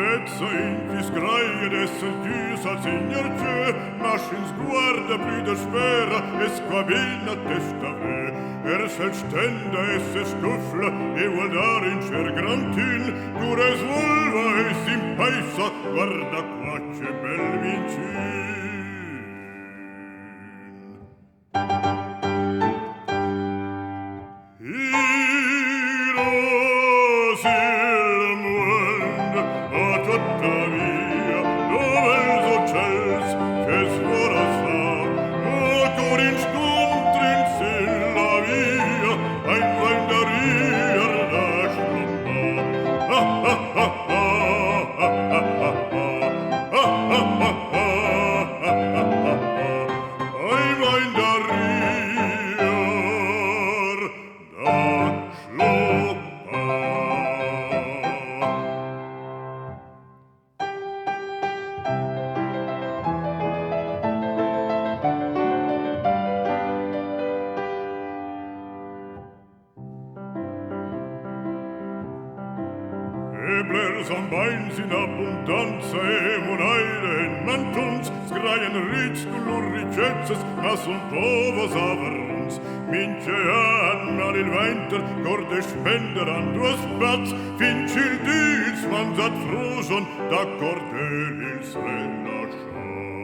vezza in chi sgraia d'esser chiusa al signor Dio, ma si sguarda più da sfera e squabina testa ve, se stenda e se scuffla e vuol dare in cer grantin, dura e svolva e si impaissa, guarda qua c'è bel vincin. Ebler son Weins in abbondanza e monaire in mantuns, sgraien ritz du lurricezzes, ma son povos avaruns. Mince an al il Weinter, corde spender an duas spatz, finci il dils manzat fruson, da cordel il srelasciat.